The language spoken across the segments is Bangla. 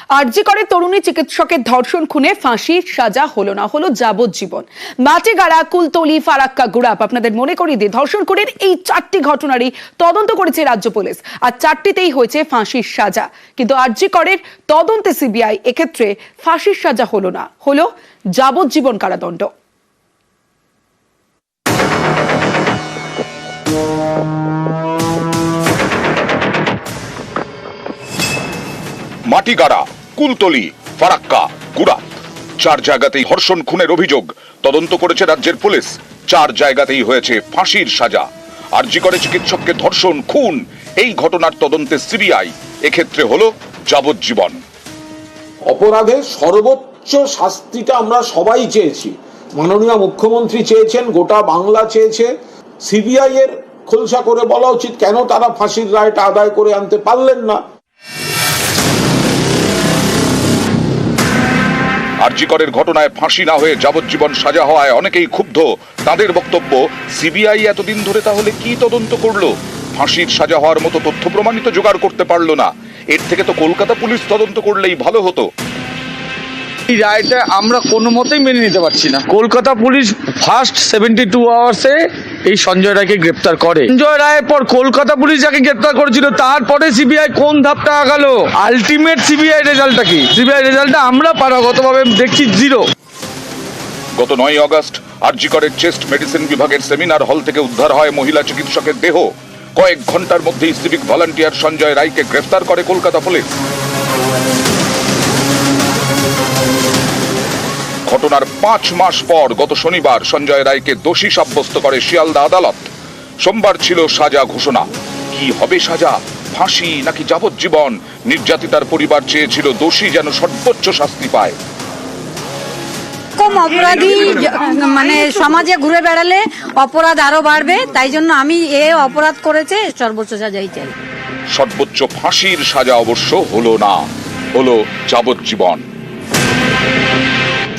আরজি করে তরুণী চিকিৎসকের ধর্ষণ খুনে ফাঁসির সাজা হলো না, হলো যাবজ্জীবন। মাটিগাড়া, কুলতলি, ফারাক্কা, গুড়াপ, আপনাদের মনে করিয়ে দিয়ে ধর্ষণ খুনের এই 4টি ঘটনারই তদন্ত করেছে রাজ্য পুলিশ, আর 4টিতেই হয়েছে ফাঁসির সাজা। কিন্তু আরজি করের তদন্তে সিবিআই এক্ষেত্রে ফাঁসির সাজা হলো না, হলো যাবজ্জীবন কারাদণ্ড। মাটিগাড়া, কুলতলি, ফারাক্কা, গুড়াপ, 4 জায়গাতেই ধর্ষণ খুনের অভিযোগ তদন্ত করেছে রাজ্যের পুলিশ। 4 জায়গাতেই হয়েছে ফাঁসির সাজা। আরজি করে চিকিৎসককে ধর্ষণ খুন এই ঘটনার তদন্তে সিবিআই, এক্ষেত্রে হলো যাবজ্জীবন। অপরাধের সর্বোচ্চ শাস্তিটা আমরা সবাই চেয়েছি, মাননীয় মুখ্যমন্ত্রী চেয়েছেন, গোটা বাংলা চেয়েছে। সিবিআই এর খোলসা করে বলা উচিত কেন তারা ফাঁসির রায়টা আদায় করে আনতে পারলেন না। আরজি করের ঘটনায় ফাঁসি না হয়ে যাবজ্জীবন সাজা হওয়ায় অনেকেই ক্ষুব্ধ। তাদের বক্তব্য, সিবিআই এতদিন ধরে তাহলে কি তদন্ত করলো? ফাঁসির সাজা হওয়ার মতো তথ্য প্রমাণিত জোগাড় করতে পারলো না। এর থেকে তো কলকাতা পুলিশ তদন্ত করলেই ভালো হতো। এই রায়টা আমরা কোনো মতেই মেনে নিতে পারছি না। কলকাতা পুলিশ ফার্স্ট 72 আওয়ার্সে এই সঞ্জয় রায়কে গ্রেপ্তার করে। সঞ্জয় রায়ের পর কলকাতা পুলিশ যাকে গ্রেপ্তার করেছিল তারপরে সিবিআই কোন ধাপটা আগালো? আলটিমেট সিবিআই রেজাল্টটা কি? সিবিআই রেজাল্টটা আমরা পারাগতভাবে দেখছি 0। গত 9 আগস্ট আরজি করের চেস্ট মেডিসিন বিভাগের সেমিনার হল থেকে উদ্ধার হয় মহিলা চিকিৎসকের দেহ। কয়েক ঘন্টার মধ্যেই সিভিক ভলান্টিয়ার সঞ্জয় রায়কে গ্রেফতার করে কলকাতা পুলিশ। ঘটনার 5 মাস পর গত শনিবার সঞ্জয় রায়কে দোষী সাব্যস্ত করে শিয়ালদা আদালত। সোমবার ছিল সাজা ঘোষণা। কি হবে সাজা? ফাঁসি নাকি যাবজ্জীবন? নির্যাতিতার পরিবার চেয়েছিল দোষী যেন সর্বোচ্চ শাস্তি পায়। কম অপরাধী মানে সমাজে ঘুরে বেড়ালে অপরাধ আরো বাড়বে, তাই জন্য আমি অপরাধ করেছে সর্বোচ্চ সাজাই চাই। সর্বোচ্চ ফাঁসির সাজা অবশ্য হলো না, হলো যাবজ্জীবন।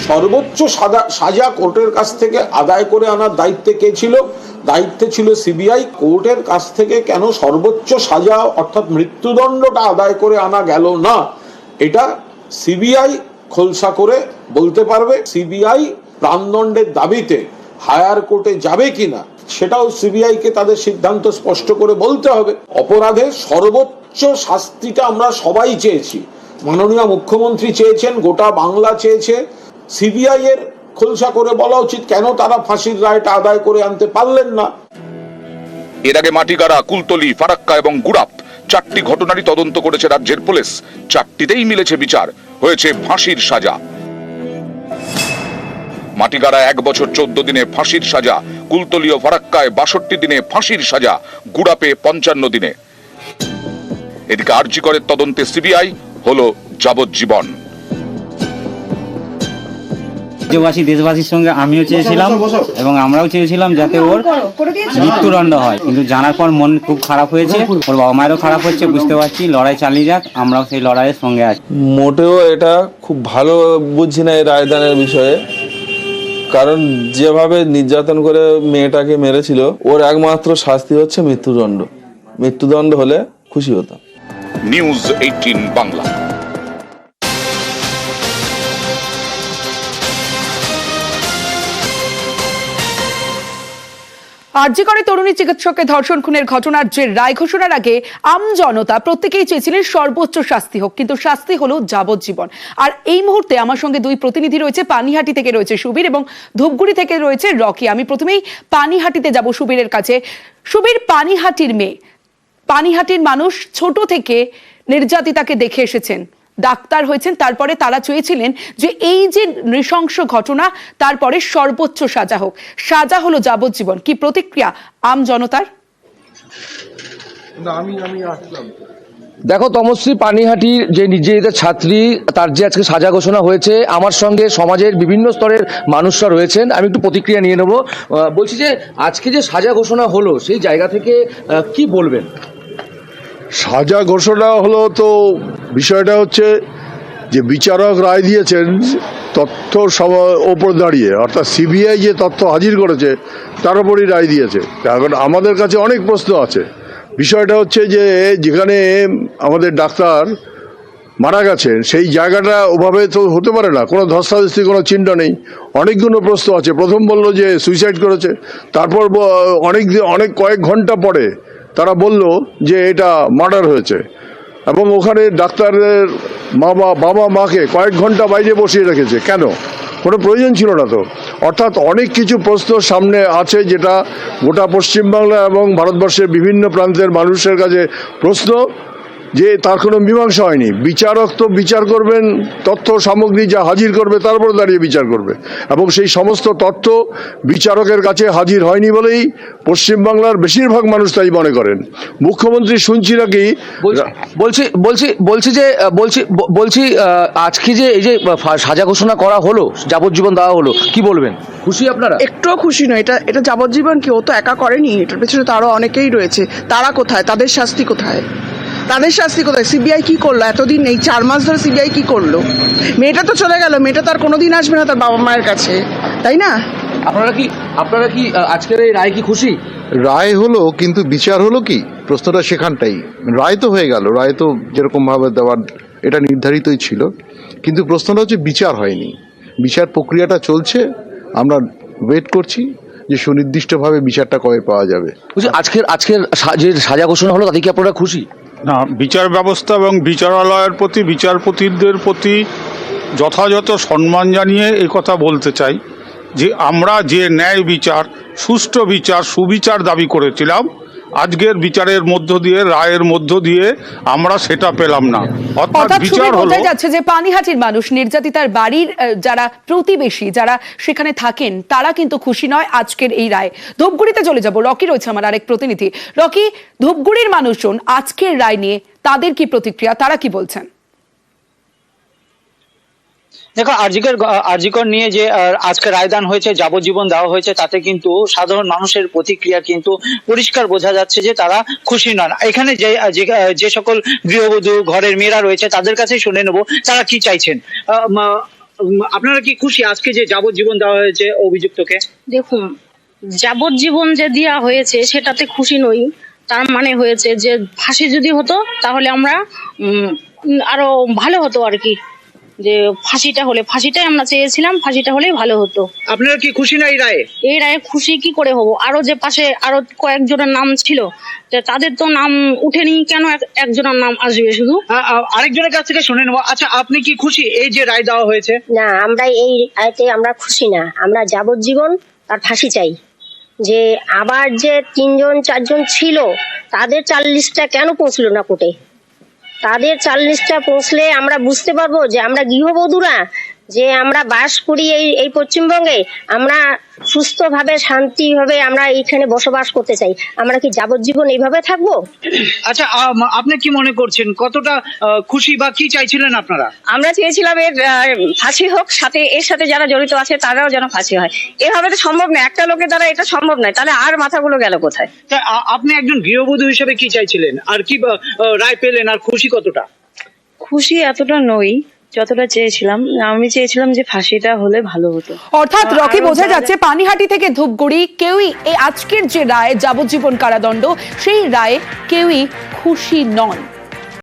সর্বোচ্চ সাজা কোর্টের কাছ থেকে আদায় করে আনার দায়িত্বে কে ছিল? দায়িত্বে ছিল সিবিআই। কোর্টের কাছ থেকে কেন সর্বোচ্চ সাজা অর্থাৎ মৃত্যুদণ্ডটা আদায় করে আনা গেল না, এটা সিবিআই খোলসা করে বলতে পারবে। সিবিআই প্রাণদণ্ডের দাবিতে হায়ার কোর্টে যাবে কিনা সেটাও সিবিআই কে তাদের সিদ্ধান্ত স্পষ্ট করে বলতে হবে। অপরাধের সর্বোচ্চ শাস্তিটা আমরা সবাই চেয়েছি, মাননীয় মুখ্যমন্ত্রী চেয়েছেন, গোটা বাংলা চেয়েছে। সিবিআই এর খোলসা করে বলা উচিত কেন তারা ফাঁসির রায়টা আদায় করে আনতে পারলেন না। এর আগে মাটিগাড়া, কুলতলি, ফারাক্কা এবং গুড়াপ 4টি ঘটনারই তদন্ত করেছে রাজ্যের পুলিশ। 4টিতেই মিলেছে বিচার, হয়েছে ফাঁসির সাজা। মাটিগাড়া 1 বছর 14 দিনে ফাঁসির সাজা, কুলতলি ও ফারাক্কায় 62 দিনে ফাঁসির সাজা, গুড়াপে 55 দিনে। এদিকে আরজি করের তদন্তে সিবিআই, হলো যাবজ্জীবন। দেশবাসীর সঙ্গে আমিও চেয়েছিলাম এবং আমরাও চেয়েছিলাম যাতে ওর মৃত্যুদণ্ড হয়, কিন্তু জানার পর মন খুব খারাপ হয়েছে, ওর বাবা মায়েরও খারাপ হচ্ছে। বুঝতে পারছি লড়াই চালিয়ে যাক, আমরাও সেই লড়াইয়ের সঙ্গে আছি। মোটেও এটা খুব ভালো বুঝছি না এই রায়দানের বিষয়ে, কারণ যেভাবে নির্যাতন করে মেয়েটাকে মেরেছিল, ওর একমাত্র শাস্তি হচ্ছে মৃত্যুদণ্ড। মৃত্যুদণ্ড হলে খুশি হতাম। নিউজ 18 বাংলা। আরজি করে তরুণী চিকিৎসককে ধর্ষণ খুনের ঘটনার যে রায় ঘোষণার আগে আমজনতা প্রত্যেকেই চেয়েছিলেন সর্বোচ্চ শাস্তি হোক, কিন্তু শাস্তি হলো যাবজ্জীবন। আর এই মুহূর্তে আমার সঙ্গে 2 প্রতিনিধি রয়েছে। পানিহাটি থেকে রয়েছে সুবীর এবং ধূপগুড়ি থেকে রয়েছে রকি। আমি প্রথমেই পানিহাটিতে যাব সুবীরের কাছে। সুবীর, পানিহাটির মেয়ে, পানিহাটির মানুষ ছোট থেকে নির্যাতিতাকে দেখে এসেছেন, ডাক্তার হয়েছেন, তারপরে তারা চেয়েছিলেন যে এই যে নৃশংস ঘটনা তারপরে সর্বোচ্চ সাজা হোক। সাজা হলো যাবজ্জীবন। কি প্রতিক্রিয়া আম জনতার? দেখো তমশ্রী, পানিহাটির যে নির্যাতিত ছাত্রী তার যে আজকে সাজা ঘোষণা হয়েছে, আমার সঙ্গে সমাজের বিভিন্ন স্তরের মানুষরা রয়েছেন। আমি একটু প্রতিক্রিয়া নিয়ে নেব। বলছি যে আজকে যে সাজা ঘোষণা হলো সেই জায়গা থেকে কি বলবেন? সাজা ঘোষণা হলো তো বিষয়টা হচ্ছে যে বিচারক রায় দিয়েছেন তথ্য ওপর দাঁড়িয়ে, অর্থাৎ সিবিআই যে তথ্য হাজির করেছে তার উপরই রায় দিয়েছে। এখন আমাদের কাছে অনেক প্রশ্ন আছে। বিষয়টা হচ্ছে যে যেখানে আমাদের ডাক্তার মারা গেছেন সেই জায়গাটা ওভাবে তো হতে পারে না, কোনো ধস্তাধস্তি কোনো চিহ্ন নেই। অনেকগুলো প্রশ্ন আছে। প্রথম বললো যে সুইসাইড করেছে, তারপর অনেক কয়েক ঘন্টা পরে তারা বলল যে এটা মার্ডার হয়েছে, এবং ওখানে ডাক্তারের বাবা মাকে কয়েক ঘন্টা বাইরে বসিয়ে রেখেছে। কেন? কোনো প্রয়োজন ছিল না তো। অর্থাৎ অনেক কিছু প্রশ্ন সামনে আছে যেটা গোটা পশ্চিমবাংলা এবং ভারতবর্ষের বিভিন্ন প্রান্তের মানুষের কাছে প্রশ্ন, যে তার কোনো মীমাংসা হয়নি। বিচারক তো বিচার করবেন, তথ্য সামগ্রী যা হাজির করবে তারপর দাঁড়িয়ে বিচার করবে, এবং সেই সমস্ত তথ্য বিচারকের কাছে হাজির হয়নি বলেই পশ্চিমবাংলার বেশিরভাগ মানুষ তাই মনে করেন। মুখ্যমন্ত্রী শুনছি নাকি বলছি আজকে যে এই যে সাজা ঘোষণা করা হলো, যাবজ্জীবন দেওয়া হলো, কি বলবেন? খুশি আপনারা? একটুও খুশি নয়। এটা যাবজ্জীবন কি ও তো একা করেনি, এটার পেছনে তো আরো অনেকেই রয়েছে। তারা কোথায়? তাদের শাস্তি কোথায়? সিবিআই কি করলো এতদিন? এই 4 মাস ধরে সিবিআই কি করলো? মেয়েটা তো চলে গেল, মেয়েটা তার কোনোদিন আসবে না তার বাবা মায়ের কাছে, তাই না? আপনারা কি আজকের এই রায় কি খুশি? রায় হলো, কিন্তু বিচার হলো কি? প্রশ্নটা সেখানটাই। রায় তো হয়ে গেল, রায় তো যেরকম ভাবে দেওয়ার এটা নির্ধারিতই ছিল, কিন্তু প্রশ্নটা হচ্ছে বিচার হয়নি। বিচার প্রক্রিয়াটা চলছে, আমরা ওয়েট করছি যে সুনির্দিষ্টভাবে বিচারটা কবে পাওয়া যাবে। আজকের যে সাজা ঘোষণা হলো তাতে কি আপনারা খুশি? না, বিচার ব্যবস্থা এবং বিচারালয়ের প্রতি, বিচারপতিদের প্রতি যথাযথ সম্মান জানিয়ে এই কথা বলতে চাই যে আমরা যে ন্যায় বিচার, সুষ্ঠু বিচার, সুবিচার দাবি করেছিলাম, আজকের বিচারের মধ্য দিয়ে, রায়ের মধ্য দিয়ে আমরা সেটা পেলাম না। অর্থাৎ শুনে বোঝা যাচ্ছে যে পানিহাটির মানুষ, নির্যাতিতার বাড়ির যারা প্রতিবেশী, যারা সেখানে থাকেন, তারা কিন্তু খুশি নয় আজকের এই রায়। ধূপগুড়িতে চলে যাব, রকি রয়েছে আমার আরেক প্রতিনিধি। রকি, ধূপগুড়ির মানুষজন আজকের রায় নিয়ে তাদের কি প্রতিক্রিয়া, তারা কি বলছেন? দেখো, আরজিকর নিয়ে যে আজকে রায়দান হয়েছে, যাবজ্জীবন দেওয়া হয়েছে, তাতে কিন্তু সাধারণ মানুষের প্রতিক্রিয়া কিন্তু পরিষ্কার বোঝা যাচ্ছে যে তারা খুশি নন। এখানে যে সকল গৃহবধূ, ঘরের মেয়েরা রয়েছে, তাদের কাছে শুনে নেব তারা কি চাইছেন। আপনারা কি খুশি আজকে যে যাবজ্জীবন দেওয়া হয়েছে অভিযুক্তকে? দেখুন, যাবজ্জীবন যে দেওয়া হয়েছে সেটাতে খুশি নই। তার মানে হয়েছে যে ফাঁসি যদি হতো তাহলে আমরা আরো ভালো হতো আর কি। যে ফাঁসিটাই আমরা চেয়েছিলাম, ফাঁসিটা হলেই ভালো হতো। আপনারা কি খুশি না এই রায়ে? এই রায়ে খুশি কি করে হবো? আরো যে পাশে আরো কয়েকজনের নাম ছিল, তাদের তো নাম উঠেনি, কেন একজনের নাম আসবে শুধু? আরেকজনের কাছ থেকে শুনে নেবো। আচ্ছা, আপনি কি খুশি এই যে রায় দেওয়া হয়েছে? না, আমরা এই রায়তে আমরা খুশি না। আমরা যাবজ্জীবন আর ফাঁসি চাই। যে আবার যে 3-4 ছিল, তাদের 40টা কেন পৌঁছলো না কোর্টে? তাদের 40টা পৌঁছলে আমরা বুঝতে পারবো যে আমরা গৃহবধূরা যে আমরা বাস করি এই পশ্চিমবঙ্গে, আমরা সুস্থভাবে, শান্তিভাবে আমরা এইখানে বসবাস করতে চাই। আমরা কি যাবজ্জীবন এইভাবে থাকবো? আচ্ছা, আপনি কি মনে করছেন, কতটা খুশি বা কি চাইছিলেন আপনারা? আমরা চেয়েছিলাম এর ফাঁসি হোক, সাথে এর সাথে যারা জড়িত আছে তারাও যেন ফাঁসি হয়। এভাবে তো সম্ভব না, একটা লোকের দ্বারা এটা সম্ভব নয়। তাহলে আর মাথাগুলো গেল কোথায়? আপনি একজন গৃহবধূ হিসেবে কি চাইছিলেন, আর কি রায় পেলেন, আর খুশি কতটা? খুশি এতটা নই যতটা চেয়েছিলাম। আমি চেয়েছিলাম যে ফাঁসিটা হলে ভালো হতো। অর্থাৎ রকি, বোঝা যাচ্ছে পানিহাটি থেকে ধূপগুড়ি কেউই এই আজকের যে রায়, যাবজ্জীবন কারাদণ্ড, সেই রায়ে কেউই খুশি নন।